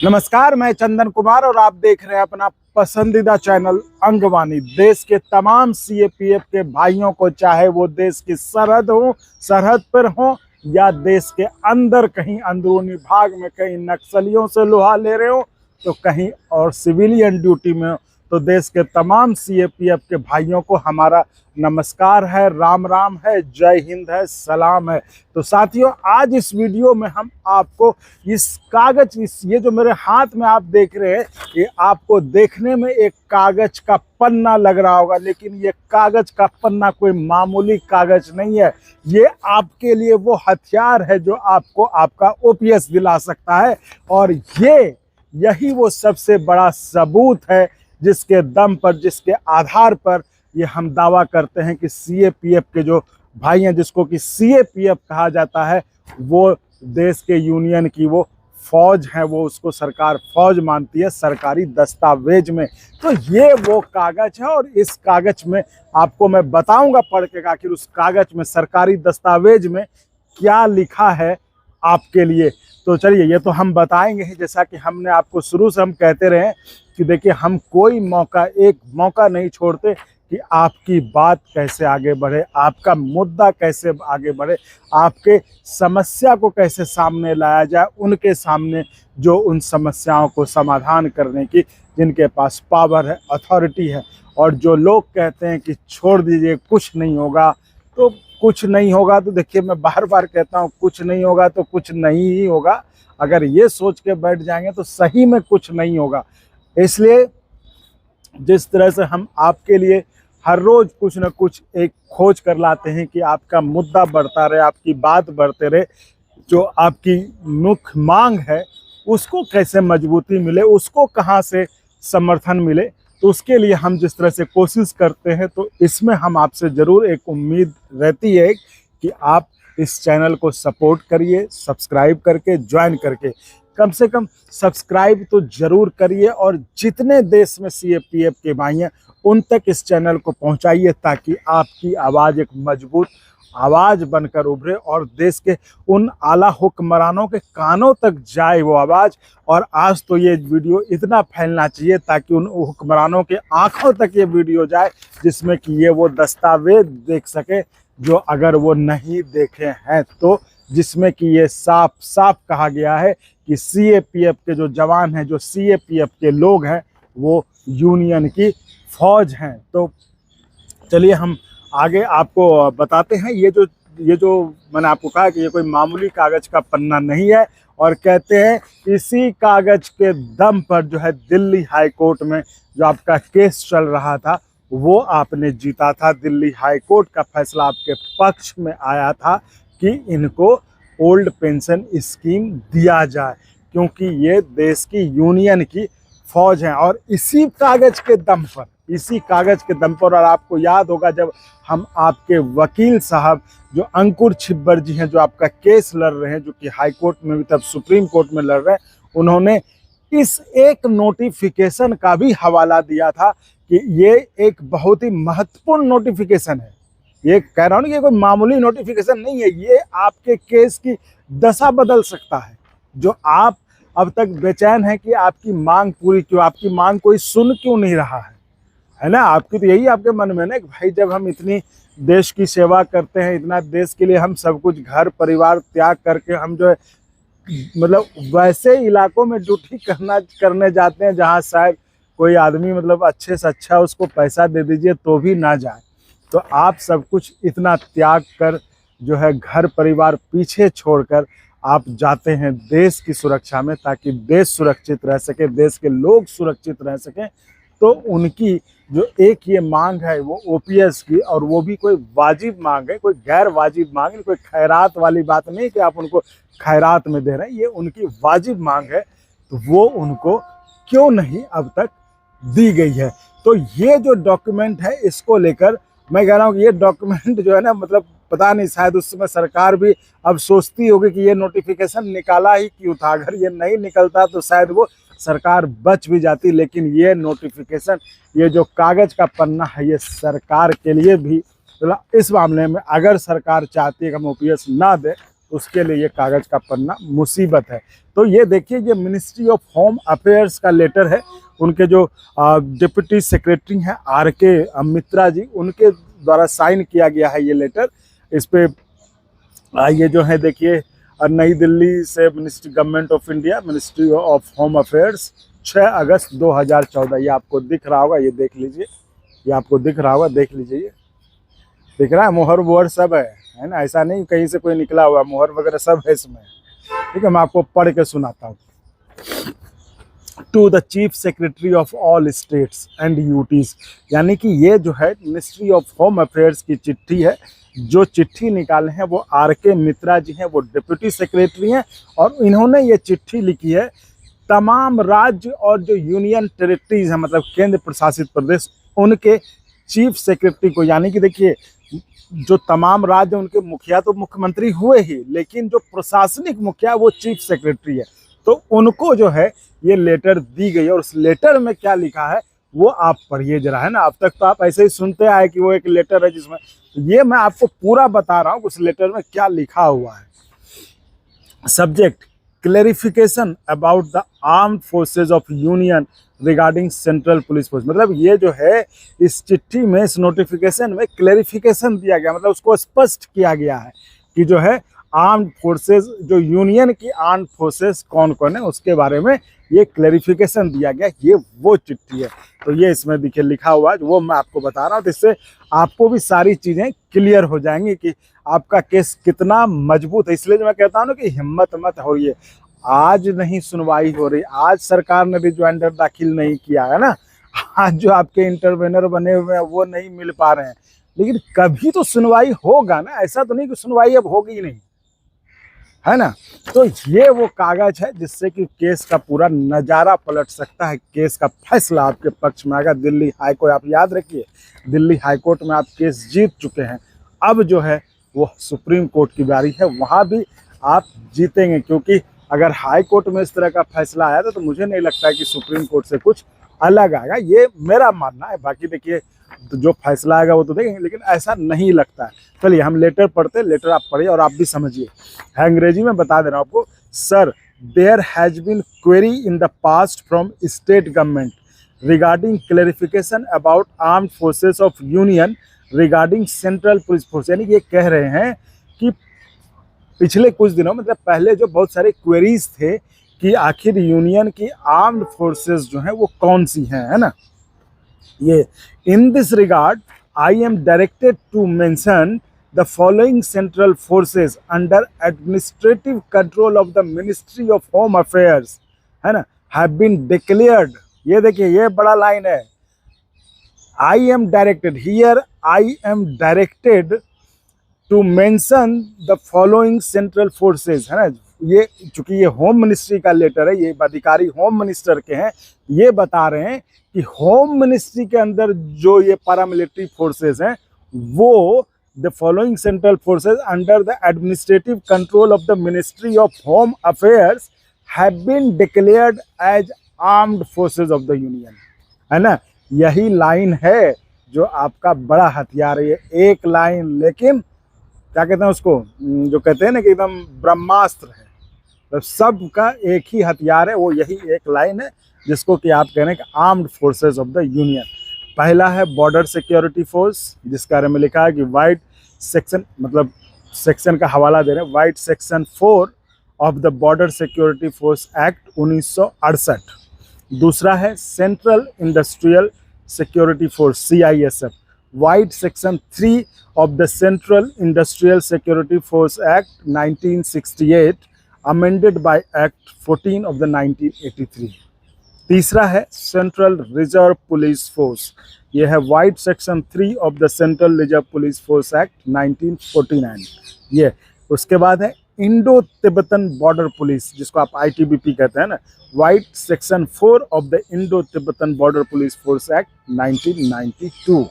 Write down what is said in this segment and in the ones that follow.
नमस्कार, मैं चंदन कुमार और आप देख रहे हैं अपना पसंदीदा चैनल अंगवानी। देश के तमाम सीएपीएफ के भाइयों को, चाहे वो देश की सरहद पर हो या देश के अंदर कहीं अंदरूनी भाग में कहीं नक्सलियों से लोहा ले रहे हो तो कहीं और सिविलियन ड्यूटी में हो, तो देश के तमाम सीएपीएफ के भाइयों को हमारा नमस्कार है, राम राम है, जय हिंद है, सलाम है। तो साथियों, आज इस वीडियो में हम आपको ये जो मेरे हाथ में आप देख रहे हैं, ये आपको देखने में एक कागज का पन्ना लग रहा होगा, लेकिन ये कागज का पन्ना कोई मामूली कागज नहीं है। ये आपके लिए वो हथियार है जो आपको आपका ओपीएस दिला सकता है, और यही वो सबसे बड़ा सबूत है जिसके दम पर, जिसके आधार पर ये हम दावा करते हैं कि सीएपीएफ के जो भाई हैं, जिसको कि सीएपीएफ कहा जाता है, वो देश के यूनियन की वो फौज है, वो उसको सरकार फौज मानती है सरकारी दस्तावेज में। तो ये वो कागज है, और इस कागज में आपको मैं बताऊंगा पढ़ के आखिर उस कागज में, सरकारी दस्तावेज में क्या लिखा है आपके लिए। तो चलिए, ये तो हम बताएंगे ही, जैसा कि हमने आपको शुरू से हम कहते रहे कि देखिए, हम कोई एक मौका नहीं छोड़ते कि आपकी बात कैसे आगे बढ़े, आपका मुद्दा कैसे आगे बढ़े, आपके समस्या को कैसे सामने लाया जाए, उनके सामने जो उन समस्याओं को समाधान करने की जिनके पास पावर है, अथॉरिटी है। और जो लोग कहते हैं कि छोड़ दीजिए, कुछ नहीं होगा, तो कुछ नहीं होगा, तो देखिए, मैं बार बार कहता हूँ, कुछ नहीं होगा तो कुछ नहीं ही होगा। अगर ये सोच के बैठ जाएंगे तो सही में कुछ नहीं होगा। इसलिए जिस तरह से हम आपके लिए हर रोज कुछ न कुछ एक खोज कर लाते हैं कि आपका मुद्दा बढ़ता रहे, आपकी बात बढ़ते रहे, जो आपकी मुख्य मांग है उसको कैसे मजबूती मिले, उसको कहाँ से समर्थन मिले, तो उसके लिए हम जिस तरह से कोशिश करते हैं, तो इसमें हम आपसे ज़रूर एक उम्मीद रहती है कि आप इस चैनल को सपोर्ट करिए, सब्सक्राइब करके, ज्वाइन करके। कम से कम सब्सक्राइब तो जरूर करिए, और जितने देश में सीएपीएफ के भाई हैं उन तक इस चैनल को पहुंचाइए, ताकि आपकी आवाज़ एक मजबूत आवाज़ बनकर उभरे और देश के उन आला हुक्मरानों के कानों तक जाए वो आवाज़। और आज तो ये वीडियो इतना फैलना चाहिए ताकि उन हुक्मरानों के आंखों तक ये वीडियो जाए, जिसमें कि ये वो दस्तावेज देख सके जो अगर वो नहीं देखे हैं तो, जिसमें कि ये साफ साफ कहा गया है कि सीएपीएफ के जो जवान हैं, जो सीएपीएफ के लोग हैं, वो यूनियन की फौज हैं। तो चलिए, हम आगे आपको बताते हैं। ये जो मैंने आपको कहा कि ये कोई मामूली कागज का पन्ना नहीं है, और कहते हैं इसी कागज के दम पर जो है दिल्ली हाई कोर्ट में जो आपका केस चल रहा था वो आपने जीता था। दिल्ली हाई कोर्ट का फैसला आपके पक्ष में आया था कि इनको ओल्ड पेंशन स्कीम दिया जाए, क्योंकि ये देश की यूनियन की फौज हैं। और इसी कागज के दम पर, और आपको याद होगा जब हम आपके वकील साहब जो अंकुर छिब्बर जी हैं, जो आपका केस लड़ रहे हैं, जो कि हाई कोर्ट में भी तब सुप्रीम कोर्ट में लड़ रहे हैं, उन्होंने इस एक नोटिफिकेशन का भी हवाला दिया था कि ये एक बहुत ही महत्वपूर्ण नोटिफिकेशन है। ये कह रहा हूँ कि ये कोई मामूली नोटिफिकेशन नहीं है, ये आपके केस की दशा बदल सकता है। जो आप अब तक बेचैन हैं कि आपकी मांग पूरी क्यों, आपकी मांग कोई सुन क्यों नहीं रहा है ना? आपकी तो यही आपके मन में ना कि भाई, जब हम इतनी देश की सेवा करते हैं, इतना देश के लिए हम सब कुछ घर परिवार त्याग करके हम जो है मतलब वैसे इलाकों में ड्यूटी करने जाते हैं जहाँ शायद कोई आदमी मतलब अच्छे से अच्छा उसको पैसा दे दीजिए तो भी ना जाए, तो आप सब कुछ इतना त्याग कर जो है घर परिवार पीछे छोड़कर आप जाते हैं देश की सुरक्षा में, ताकि देश सुरक्षित रह सके, देश के लोग सुरक्षित रह सकें। तो उनकी जो एक ये मांग है वो ओपीएस की, और वो भी कोई वाजिब मांग है, कोई गैर वाजिब मांग है, कोई खैरात वाली बात नहीं कि आप उनको खैरात में दे रहे हैं, ये उनकी वाजिब मांग है। तो वो उनको क्यों नहीं अब तक दी गई है? तो ये जो डॉक्यूमेंट है, इसको लेकर मैं कह रहा हूँ कि ये डॉक्यूमेंट जो है ना, मतलब पता नहीं, शायद उस समय सरकार भी अब सोचती होगी कि ये नोटिफिकेशन निकाला ही क्यों था, अगर ये नहीं निकलता तो शायद वो सरकार बच भी जाती। लेकिन ये नोटिफिकेशन, ये जो कागज का पन्ना है, ये सरकार के लिए भी, इस मामले में अगर सरकार चाहती है कि हम ओपीएस ना दे, उसके लिए ये कागज का पन्ना मुसीबत है। तो ये देखिए, ये मिनिस्ट्री ऑफ होम अफेयर्स का लेटर है। उनके जो डिप्टी सेक्रेटरी हैं RK मित्रा जी, उनके द्वारा साइन किया गया है ये लेटर। इस पे ये जो है देखिए, नई दिल्ली से ministry government of India, ministry of home affairs, 6 अगस्त 2014। ये आपको दिख रहा होगा, ये देख लीजिए, ये आपको दिख रहा होगा, देख लीजिए, ये दिख रहा है, मोहर वोहर सब है ना, ऐसा नहीं कहीं से कोई निकला हुआ, मोहर वगैरह सब है इसमें। ठीक है, मैं आपको पढ़ के सुनाता हूँ। To the chief secretary of all states and UTs, यानी कि ये जो है मिनिस्ट्री ऑफ होम अफेयर्स की चिट्ठी है। जो चिट्ठी निकाले हैं वो RK मित्रा जी हैं, वो डिप्टी सेक्रेटरी हैं, और इन्होंने ये चिट्ठी लिखी है तमाम राज्य और जो यूनियन टेरिटरीज हैं, मतलब केंद्र प्रशासित प्रदेश, उनके चीफ सेक्रेटरी को। यानी कि देखिए, जो तमाम राज्य उनके मुखिया तो मुख्यमंत्री हुए ही, लेकिन जो प्रशासनिक मुखिया वो चीफ सेक्रेटरी है, तो उनको जो है ये लेटर दी गई है। और उस लेटर में क्या लिखा है वो आप पढ़िए जरा, है ना। अब तक तो आप ऐसे ही सुनते आए कि वो एक लेटर है जिसमें, ये मैं आपको पूरा बता रहा हूँ उस लेटर में क्या लिखा हुआ है। Subject, clarification about the armed forces of union regarding central police force. मतलब ये जो है इस चिट्ठी में, इस नोटिफिकेशन में क्लैरिफिकेशन दिया गया, मतलब उसको स्पष्ट किया गया है कि जो है आर्म्ड फोर्सेस, जो यूनियन की आर्म्ड फोर्सेस कौन कौन है, उसके बारे में ये क्लैरिफिकेशन दिया गया। ये वो चिट्ठी है, तो ये इसमें देखिए लिखा हुआ है, वो मैं आपको बता रहा हूँ। तो इससे आपको भी सारी चीज़ें क्लियर हो जाएंगी कि आपका केस कितना मजबूत है। इसलिए जो मैं कहता हूँ ना कि हिम्मत मत हो रही है, आज नहीं सुनवाई हो रही, आज सरकार ने भी ज्वाइंडर दाखिल नहीं किया है ना, आज जो आपके इंटरवेनर बने हुए हैं वो नहीं मिल पा रहे हैं, लेकिन कभी तो सुनवाई होगा ना। ऐसा तो नहीं कि सुनवाई अब होगी ही नहीं, है ना। तो ये वो कागज है जिससे कि केस का पूरा नज़ारा पलट सकता है, केस का फैसला आपके पक्ष में आएगा। दिल्ली हाई कोर्ट, आप याद रखिए, दिल्ली हाई कोर्ट में आप केस जीत चुके हैं, अब जो है वो सुप्रीम कोर्ट की बारी है, वहाँ भी आप जीतेंगे। क्योंकि अगर हाई कोर्ट में इस तरह का फैसला आया तो मुझे नहीं लगता है कि सुप्रीम कोर्ट से कुछ अलग आएगा, ये मेरा मानना है। बाकी देखिए, तो जो फैसला आएगा वो तो देखेंगे, लेकिन ऐसा नहीं लगता है। चलिए हम लेटर पढ़ते हैं, लेटर आप पढ़िए और आप भी समझिए। अंग्रेजी में बता दे रहा हूँ आपको। Sir, there has been query in the past from state government regarding clarification about armed forces of union regarding central police force. यानी कि ये कह रहे हैं कि पिछले कुछ दिनों, मतलब पहले जो बहुत सारे क्वेरीज थे कि आखिर यूनियन की आर्म्ड फोर्सेस जो हैं वो कौन सी हैं, है ना। ये in this regard I am directed to mention the following central forces under administrative control of the ministry of home affairs, है ना, हैव बीन डिक्लेयर्ड। ये देखिए, ये बड़ा लाइन है। I am directed, here I am directed to mention the following central forces, है ना। ये चूंकि ये होम मिनिस्ट्री का लेटर है, ये अधिकारी होम मिनिस्टर के हैं, ये बता रहे हैं कि होम मिनिस्ट्री के अंदर जो ये पैरामिलिट्री फोर्सेज हैं वो the following central forces under the administrative control of the ministry of home affairs have been declared as armed forces of the union, है ना। यही लाइन है जो आपका बड़ा हथियार है, ये एक लाइन, लेकिन क्या कहते हैं उसको, जो कहते हैं ना कि एकदम ब्रह्मास्त्र है, तो सबका एक ही हथियार है, वो यही एक लाइन है जिसको कि आप कह रहे हैं कि armed forces of the union. पहला है बॉर्डर सिक्योरिटी फोर्स, जिसके बारे में लिखा है कि वाइट सेक्शन, मतलब सेक्शन का हवाला दे रहे हैं, white section 4 of the border security force act 1968। दूसरा है central industrial security force CISF, white section 3 of the Central Industrial Security Force Act 1968 amended by Act 14 of the 1983। तीसरा है सेंट्रल रिजर्व पुलिस फोर्स, ये है white section 3 of the central reserve police force act 1949। ये उसके बाद है Indo Tibetan border police, जिसको आप ITBP कहते हैं ना, white section 4 of the Indo Tibetan border police force act 1992।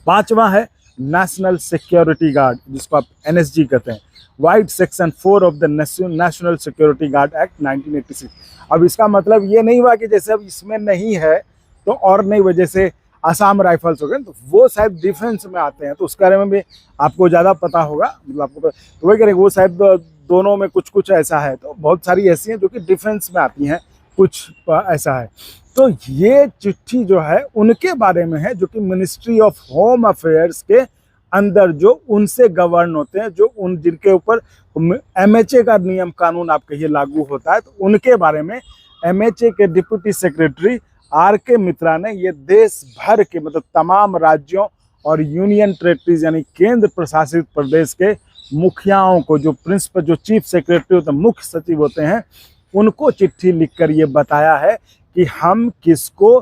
पांचवा है नेशनल सिक्योरिटी गार्ड, जिसको आप NSG कहते हैं, white section 4 of the national security guard act 1986। अब इसका मतलब ये नहीं हुआ कि जैसे अब इसमें नहीं है तो और नहीं हुआ, जैसे असम राइफल्स हो गए, तो वो शायद डिफेंस में आते हैं, तो उसके बारे में भी आपको ज़्यादा पता होगा, मतलब आपको तो वही करेंगे, वो शायद दोनों में कुछ कुछ ऐसा है, तो बहुत सारी ऐसी हैं जो कि डिफेंस में आती हैं, कुछ ऐसा है। तो ये चिट्ठी जो है उनके बारे में है, जो कि मिनिस्ट्री ऑफ होम अफेयर्स के अंदर जो उनसे गवर्न होते हैं, जो उन जिनके ऊपर MHA का नियम कानून आप कहिए लागू होता है, तो उनके बारे में MHA के डिप्टी सेक्रेटरी RK मित्रा ने ये देश भर के मतलब तमाम राज्यों और यूनियन टेरिटरीज यानी केंद्र प्रशासित प्रदेश के मुखियाओं को, जो प्रिंसिपल जो चीफ सेक्रेटरी होते हैं, मुख्य सचिव होते हैं, उनको चिट्ठी लिखकर ये बताया है कि हम किसको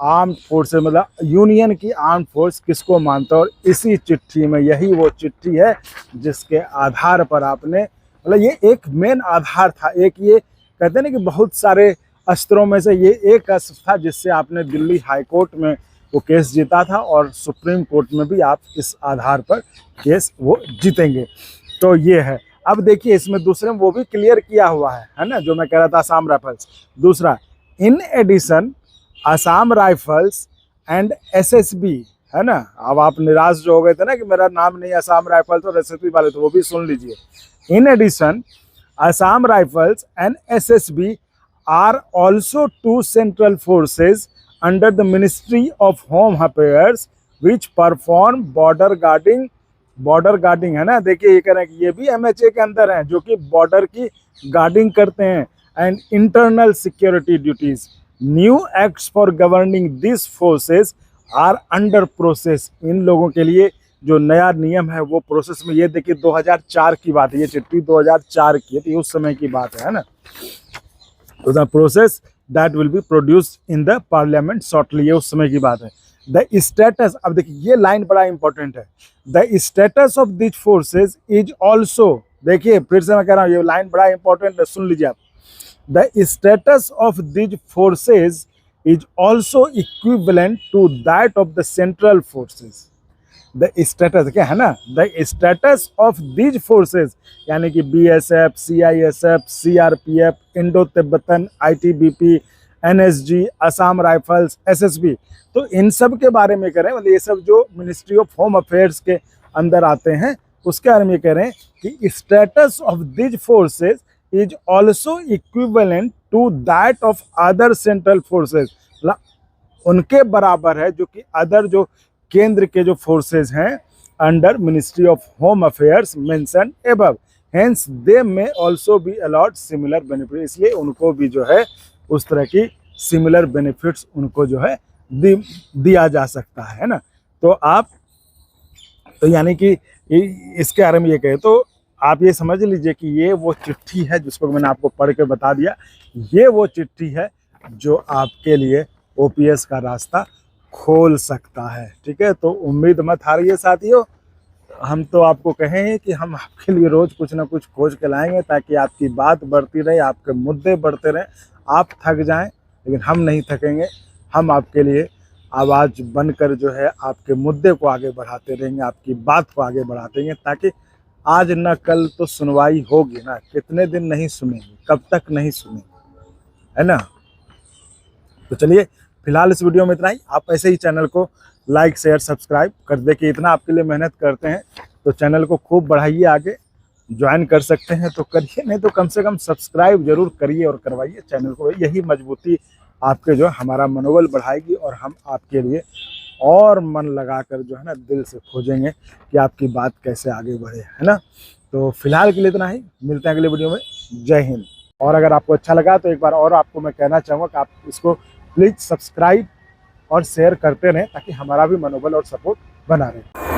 आर्म फोर्स मतलब यूनियन की आर्म फोर्स किसको मानते हैं। और इसी चिट्ठी में यही वो चिट्ठी है जिसके आधार पर आपने मतलब ये एक मेन आधार था, एक ये कहते हैं ना कि बहुत सारे अस्त्रों में से ये एक अस्त्र था जिससे आपने दिल्ली हाई कोर्ट में वो केस जीता था और सुप्रीम कोर्ट में भी आप इस आधार पर केस वो जीतेंगे। तो ये है। अब देखिए इसमें दूसरे में वो भी क्लियर किया हुआ है ना, जो मैं कह रहा था असम राइफल्स। दूसरा, in addition Assam rifles and SSB है ना। अब आप निराश जो हो गए थे ना कि मेरा नाम नहीं असम राइफल्स और SSB वाले, तो वो भी सुन लीजिए। In addition Assam rifles and SSB are also two central forces under the ministry of home affairs which perform border guarding है ना। देखिए ये कह रहे हैं कि ये भी MHA के अंदर हैं, जो कि बॉर्डर की गार्डिंग करते हैं and internal security duties. New acts for governing this forces are under process. इन लोगों के लिए जो नया नियम है वो प्रोसेस में। ये देखिए 2004 की बात है, ये चिट्ठी 2004 की है, तो ये उस समय की बात है ना। तो the process that will be produced in the parliament shortly, ये उस समय की बात है। द स्टेटस, अब देखिए ये लाइन बड़ा इंपॉर्टेंट है। The status of this forces is also, देखिए फिर से मैं कह रहा हूँ ये लाइन बड़ा इंपॉर्टेंट है, सुन लीजिए आप। The status of these forces is also equivalent to that of the central forces. The status क्या है ना, the status of these forces यानी कि BSF, CISF, CRPF, Indo Tibetan, ITBP, NSG, Assam rifles, SSB, तो इन सब के बारे में कह रहे हैं। मतलब ये सब जो मिनिस्ट्री ऑफ होम अफेयर्स के अंदर आते हैं उसके बारे में कह रहे हैं कि status of these forces is also equivalent to that of other central forces, उनके बराबर है जो कि अदर जो केंद्र के जो फोर्सेज हैं under ministry of home affairs mention above, hence they may also be allot similar benefit. इसलिए उनको भी जो है उस तरह की सिमिलर बेनिफिट्स उनको जो है दिया जा सकता है ना। तो आप तो यानी कि इसके बारे में ये कहे तो आप ये समझ लीजिए कि ये वो चिट्ठी है जिसको मैंने आपको पढ़ के बता दिया। ये वो चिट्ठी है जो आपके लिए OPS का रास्ता खोल सकता है। ठीक है, तो उम्मीद मत हारिए साथियों। हम तो आपको कहें कि हम आपके लिए रोज़ कुछ ना कुछ खोज के लाएंगे ताकि आपकी बात बढ़ती रहे, आपके मुद्दे बढ़ते रहें। आप थक जाएं लेकिन हम नहीं थकेंगे। हम आपके लिए आवाज़ बनकर जो है आपके मुद्दे को आगे बढ़ाते रहेंगे, आपकी बात को आगे बढ़ाते रहेंगे, ताकि आज न कल तो सुनवाई होगी ना। कितने दिन नहीं सुनेंगे, कब तक नहीं सुनेंगे, है ना। तो चलिए फिलहाल इस वीडियो में इतना ही। आप ऐसे ही चैनल को लाइक शेयर सब्सक्राइब कर दे कि इतना आपके लिए मेहनत करते हैं तो चैनल को खूब बढ़ाइए, आगे ज्वाइन कर सकते हैं तो करिए, नहीं तो कम से कम सब्सक्राइब जरूर करिए और करवाइए चैनल को। यही मजबूती आपके जो हमारा मनोबल बढ़ाएगी और हम आपके लिए और मन लगाकर जो है ना दिल से खोजेंगे कि आपकी बात कैसे आगे बढ़े, है ना। तो फिलहाल के लिए इतना ही, मिलते हैं अगले वीडियो में। जय हिंद। और अगर आपको अच्छा लगा तो एक बार और आपको मैं कहना चाहूँगा कि आप इसको प्लीज़ सब्सक्राइब और शेयर करते रहें ताकि हमारा भी मनोबल और सपोर्ट बना रहे।